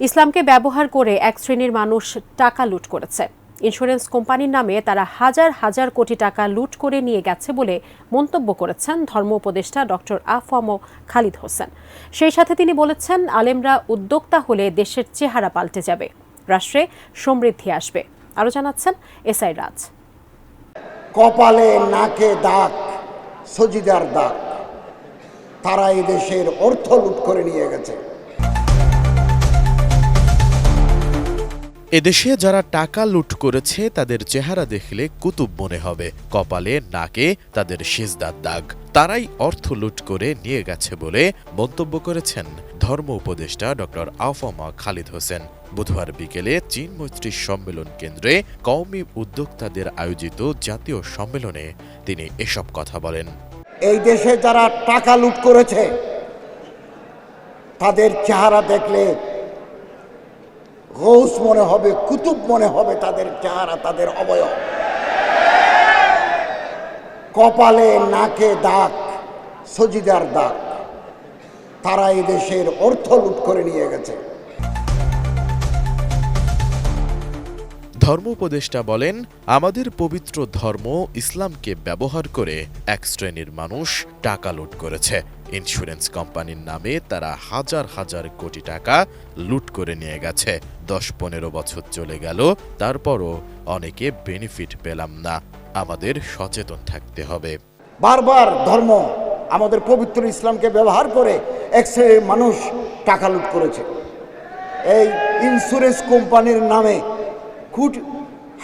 ইসলামকে ব্যবহার করে এক শ্রেণীর মানুষ টাকা লুট করেছে। ইন্স্যুরেন্স কোম্পানির নামে তারা হাজার হাজার কোটি টাকা লুট করে নিয়ে গেছে বলে মন্তব্য করেছেন ধর্ম উপদেষ্টা ডক্টর আফম খালিদ হোসেন। সেই সাথে তিনি বলেছেন, আলেমরা উদ্যোক্তা হলে দেশের চেহারা পাল্টে যাবে, রাষ্ট্রে সমৃদ্ধি আসবে। আরো জানাচ্ছেন এসআই রাজ। কপালে নাকে দাগ, সজিদার দাগ, তারা এই দেশের অর্থ লুট করে নিয়ে গেছে। এদেশে যারা টাকা লুট করেছে তাদের চেহারা দেখলে কুতুব মনে হবে, কপালে নাকে তাদের সিজদার দাগ, তারাই অর্থ লুট করে নিয়ে গেছে বলে মন্তব্য করেছেন ধর্ম উপদেষ্টা ডক্টর আফম খালিদ হোসেন। বুধবার বিকেলে চীন মৈত্রী সম্মেলন কেন্দ্রে কওমি উদ্যোক্তাদের আয়োজিত জাতীয় সম্মেলনে তিনি এসব কথা বলেন। এই দেশে যারা টাকা লুট করেছে তাদের চেহারা দেখলে গৌস মনে হবে, কুতুব মনে হবে, তাদের চেহারা, তাদের অবয়ব। কপালে নাকে দাগ, সজিদার দাগ, তারা এই দেশের অর্থ লুট করে নিয়ে গেছে। ধর্ম উপদেষ্টা বলেন, আমাদের পবিত্র ধর্ম ইসলামকে ব্যবহার করে এক শ্রেণীর মানুষ টাকা লুট করেছে। ইন্স্যুরেন্স কোম্পানির নামে তারা হাজার হাজার কোটি টাকা লুট করে নিয়ে গেছে। 10-15 বছর চলে গেল, তারপরও অনেকে বেনিফিট পেলাম না। আমাদের সচেতন থাকতে হবে। বারবার ধর্ম আমাদের পবিত্র ইসলামকে ব্যবহার করে এক শ্রেণীর মানুষ টাকা লুট করেছে। এই ইন্স্যুরেন্স কোম্পানির নামে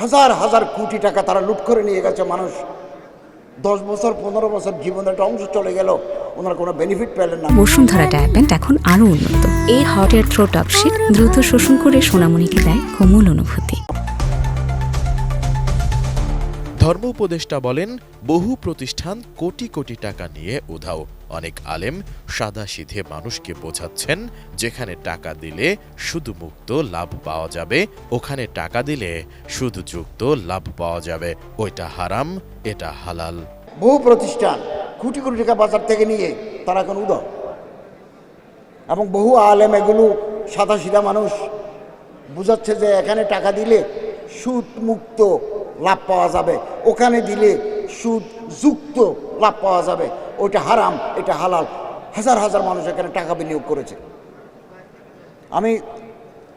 হাজার হাজার কোটি টাকা তারা লুট করে নিয়ে গেছে। মানুষ 10 বছর 15 বছর জীবনের একটা অংশ চলে গেল, ওনারা কোনো বেনিফিট পেলেন না। বসুন্ধরা ট্যাবলেট এখন আরো উন্নত। এই হট এয়ার থ্রো টপশিট দ্রুত শোষণ করে সোনামণিকে দেয় কোমল অনুভূতি। ধর্ম উপদেষ্টা বলেন, বহু প্রতিষ্ঠান কোটি কোটি টাকা নিয়ে উধাও। অনেক আলেম সাদাসিধে মানুষকে বোঝাচ্ছেন, যেখানে টাকা দিলে শুধু মুক্ত লাভ পাওয়া যাবে, ওখানে টাকা দিলে শুধু যুক্ত লাভ পাওয়া যাবে, ওইটা হারাম, এটা হালাল। বহু প্রতিষ্ঠান কোটি কোটি টাকা বাজার থেকে নিয়ে তারা এখন উধাও, এবং বহু আলেম এগুলো সাদাসিধা মানুষ বুঝাচ্ছে যে এখানে টাকা দিলে সুদ মুক্ত লাভ পাওয়া যাবে, ওখানে দিলে সুদ যুক্ত লাভ পাওয়া যাবে, ওইটা হারাম, এটা হালাল। হাজার হাজার মানুষ এখানে টাকা বিনিয়োগ করেছে। আমি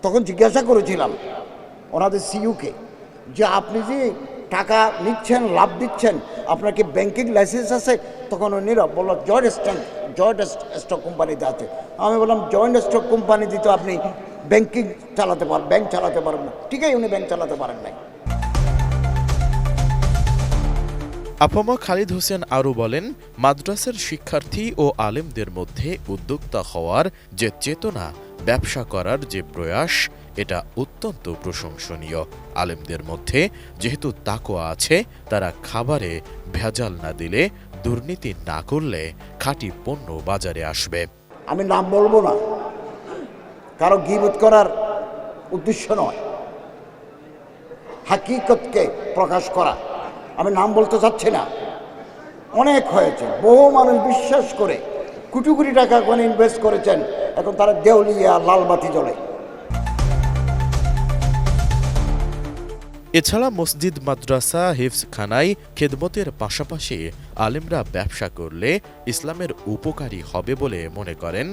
তখন জিজ্ঞাসা করেছিলাম ওনাদের সিইওকে যে আপনি যে টাকা নিচ্ছেন, লাভ দিচ্ছেন, আপনার কি ব্যাংকিং লাইসেন্স আছে? তখন উনি বলল জয়েন্ট স্টক কোম্পানিতে আছে। আমি বললাম জয়েন্ট স্টক কোম্পানি দিতে আপনি ব্যাংকিং চালাতে পারেন, ব্যাংক চালাতে পারেন না। ঠিকই, উনি ব্যাংক চালাতে পারেন নাই। আফম খালিদ হোসেন আরও বলেন, মাদ্রাসার শিক্ষার্থী ও আলেমদের মধ্যে উদ্যোক্তা হওয়ার যে চেতনা, ব্যবসা করার যে প্রয়াস, এটা অত্যন্ত প্রশংসনীয়। আলেমদের মধ্যে যেহেতু তাকওয়া আছে, তারা খাবারে ভেজাল না দিলে, দুর্নীতি না করলে খাঁটি পণ্য বাজারে আসবে। আমি নাম বলবো না, কারো গীবত করার উদ্দেশ্য নয়, হাকিকতকে প্রকাশ করা। আমি নাম বলতে চাচ্ছি না। অনেক হয়েছে, বহু মানুষ বিশ্বাস করে কোটি কোটি টাকা কোন ইনভেস্ট করেছেন, এখন তারা দেউলিয়া, লালবাতি জ্বলে। এছাড়া মসজিদ, মাদ্রাসা, হিফজখানায় খেদমতের পাশাপাশি আলেমরা ব্যবসা করলে ইসলামের উপকারী হবে বলে মনে করেন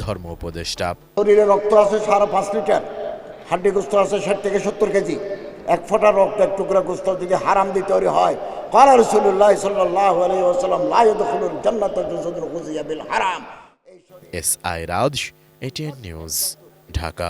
ধর্ম উপদেষ্টা। শরীরে রক্ত আছে 5.5 লিটার, হাড্ডি গোস্ত আছে 60 থেকে 70 কেজি। এক ফোঁটা রক্ত, এক টুকরা গোস্ত যদি হারাম দিয়ে তৈরি হয়, ক্বালা রাসূলুল্লাহ সাল্লাল্লাহু আলাইহি ওয়াসাল্লাম, লা ইয়াদখুলুল জান্নাতা জাসাদুন গুযিয়া বিল হারাম। এসআই রাজ, এটিএন নিউজ, ঢাকা।